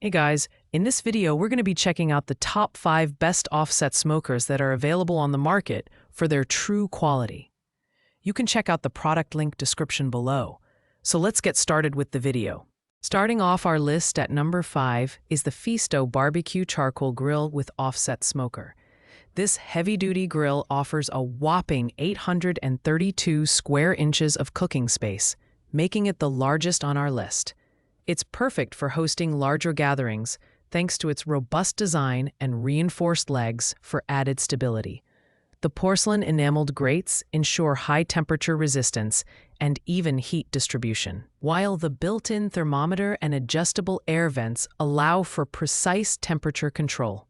Hey guys, in this video we're going to be checking out the top 5 best offset smokers that are available on the market for their true quality. You can check out the product link description below. So let's get started with the video. Starting off our list at number 5 is the Fisto Barbecue Charcoal Grill with Offset Smoker. This heavy-duty grill offers a whopping 832 square inches of cooking space, making it the largest on our list. It's perfect for hosting larger gatherings thanks to its robust design and reinforced legs for added stability. The porcelain enameled grates ensure high temperature resistance and even heat distribution, while the built-in thermometer and adjustable air vents allow for precise temperature control.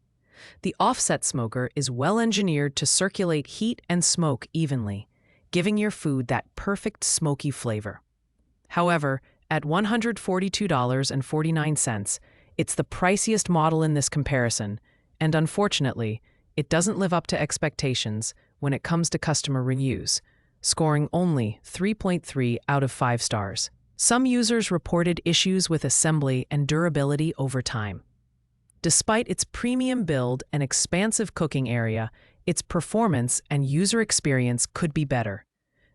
The offset smoker is well engineered to circulate heat and smoke evenly, giving your food that perfect smoky flavor. However, at $142.49, it's the priciest model in this comparison, and unfortunately, it doesn't live up to expectations when it comes to customer reviews, scoring only 3.3 out of 5 stars. Some users reported issues with assembly and durability over time. Despite its premium build and expansive cooking area, its performance and user experience could be better.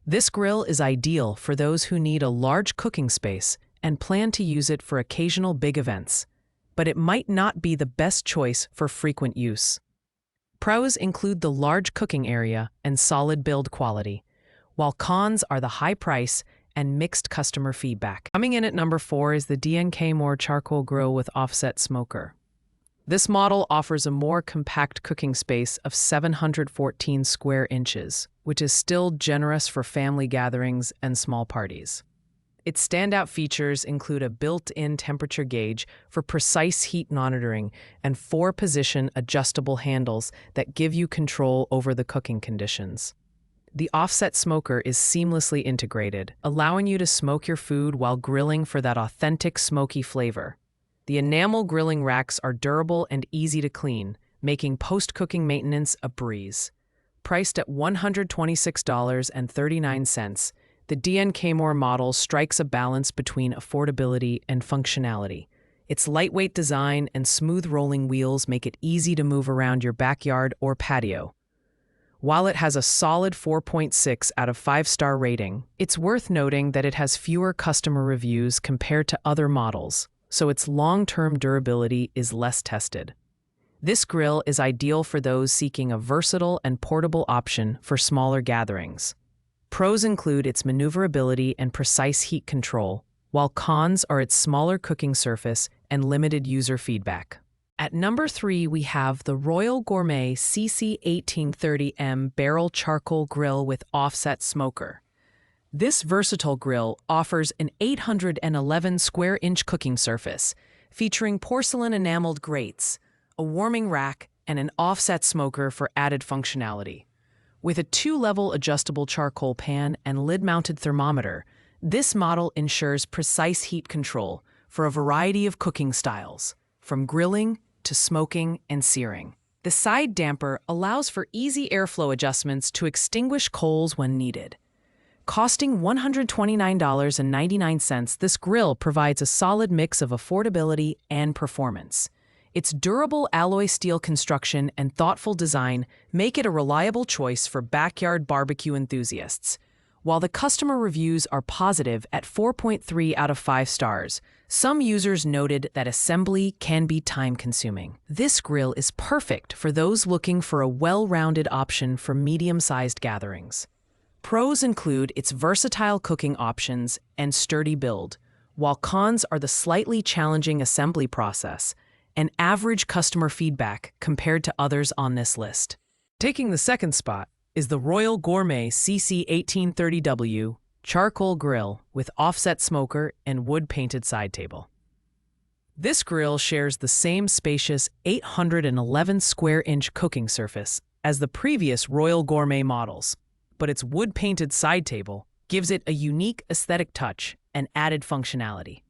This grill is ideal for those who need a large cooking space and plan to use it for occasional big events, but it might not be the best choice for frequent use. Pros include the large cooking area and solid build quality, while cons are the high price and mixed customer feedback. Coming in at number 4 is the D&K Moore Charcoal Grill with Offset Smoker. This model offers a more compact cooking space of 714 square inches, which is still generous for family gatherings and small parties. Its standout features include a built-in temperature gauge for precise heat monitoring and 4-position adjustable handles that give you control over the cooking conditions. The offset smoker is seamlessly integrated, allowing you to smoke your food while grilling for that authentic smoky flavor. The enamel grilling racks are durable and easy to clean, making post-cooking maintenance a breeze. Priced at $126.39, the D&K Moore model strikes a balance between affordability and functionality. Its lightweight design and smooth rolling wheels make it easy to move around your backyard or patio. While it has a solid 4.6 out of 5-star rating, it's worth noting that it has fewer customer reviews compared to other models, so its long-term durability is less tested. This grill is ideal for those seeking a versatile and portable option for smaller gatherings. Pros include its maneuverability and precise heat control, while cons are its smaller cooking surface and limited user feedback. At number 3, we have the Royal Gourmet CC1830M Barrel Charcoal Grill with Offset Smoker. This versatile grill offers an 811 square inch cooking surface, featuring porcelain enameled grates, a warming rack, and an offset smoker for added functionality. With a 2-level adjustable charcoal pan and lid-mounted thermometer, this model ensures precise heat control for a variety of cooking styles, from grilling to smoking and searing. The side damper allows for easy airflow adjustments to extinguish coals when needed. Costing $129.99, this grill provides a solid mix of affordability and performance. Its durable alloy steel construction and thoughtful design make it a reliable choice for backyard barbecue enthusiasts. While the customer reviews are positive at 4.3 out of 5 stars, some users noted that assembly can be time-consuming. This grill is perfect for those looking for a well-rounded option for medium-sized gatherings. Pros include its versatile cooking options and sturdy build, while cons are the slightly challenging assembly process and average customer feedback compared to others on this list. Taking the second spot is the Royal Gourmet CC1830W Charcoal Grill with Offset Smoker and wood-painted side table. This grill shares the same spacious 811 square inch cooking surface as the previous Royal Gourmet models, but its wood-painted side table gives it a unique aesthetic touch and added functionality.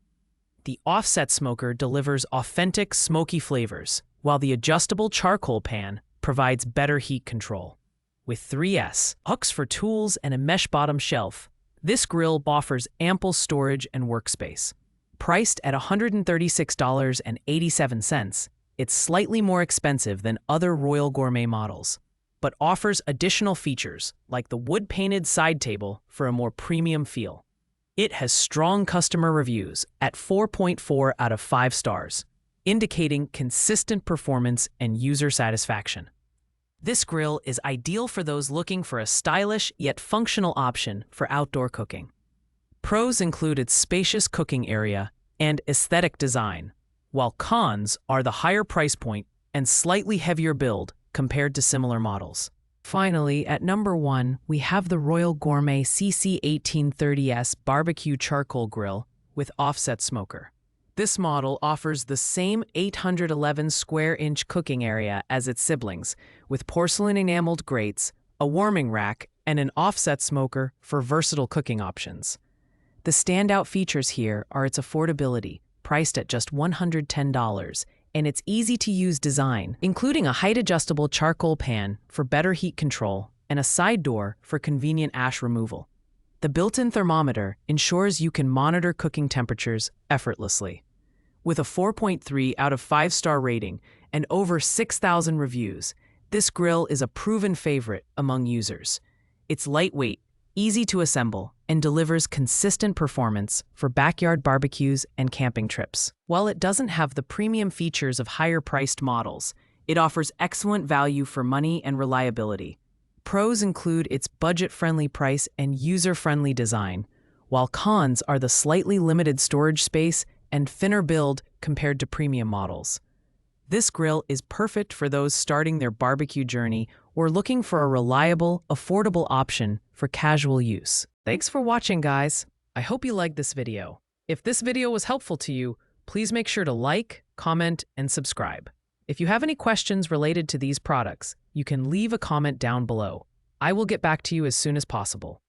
The offset smoker delivers authentic smoky flavors, while the adjustable charcoal pan provides better heat control. With 3S, hooks for tools, and a mesh bottom shelf, this grill offers ample storage and workspace. Priced at $136.87, it's slightly more expensive than other Royal Gourmet models, but offers additional features like the wood-painted side table for a more premium feel. It has strong customer reviews at 4.4 out of 5 stars, indicating consistent performance and user satisfaction. This grill is ideal for those looking for a stylish yet functional option for outdoor cooking. Pros include its spacious cooking area and aesthetic design, while cons are the higher price point and slightly heavier build compared to similar models. Finally, at number 1, we have the Royal Gourmet CC1830S Barbecue Charcoal Grill with offset smoker. This model offers the same 811 square inch cooking area as its siblings, with porcelain enameled grates, a warming rack, and an offset smoker for versatile cooking options. The standout features here are its affordability, priced at just $110, and its easy-to-use design, including a height-adjustable charcoal pan for better heat control and a side door for convenient ash removal. The built-in thermometer ensures you can monitor cooking temperatures effortlessly. With a 4.3 out of 5-star rating and over 6,000 reviews, this grill is a proven favorite among users. It's lightweight, easy to assemble, and delivers consistent performance for backyard barbecues and camping trips. While it doesn't have the premium features of higher-priced models, it offers excellent value for money and reliability. Pros include its budget-friendly price and user-friendly design, while cons are the slightly limited storage space and thinner build compared to premium models. This grill is perfect for those starting their barbecue journey or looking for a reliable, affordable option for casual use. Thanks for watching, guys. I hope you liked this video. If this video was helpful to you, please make sure to like, comment, and subscribe. If you have any questions related to these products, you can leave a comment down below. I will get back to you as soon as possible.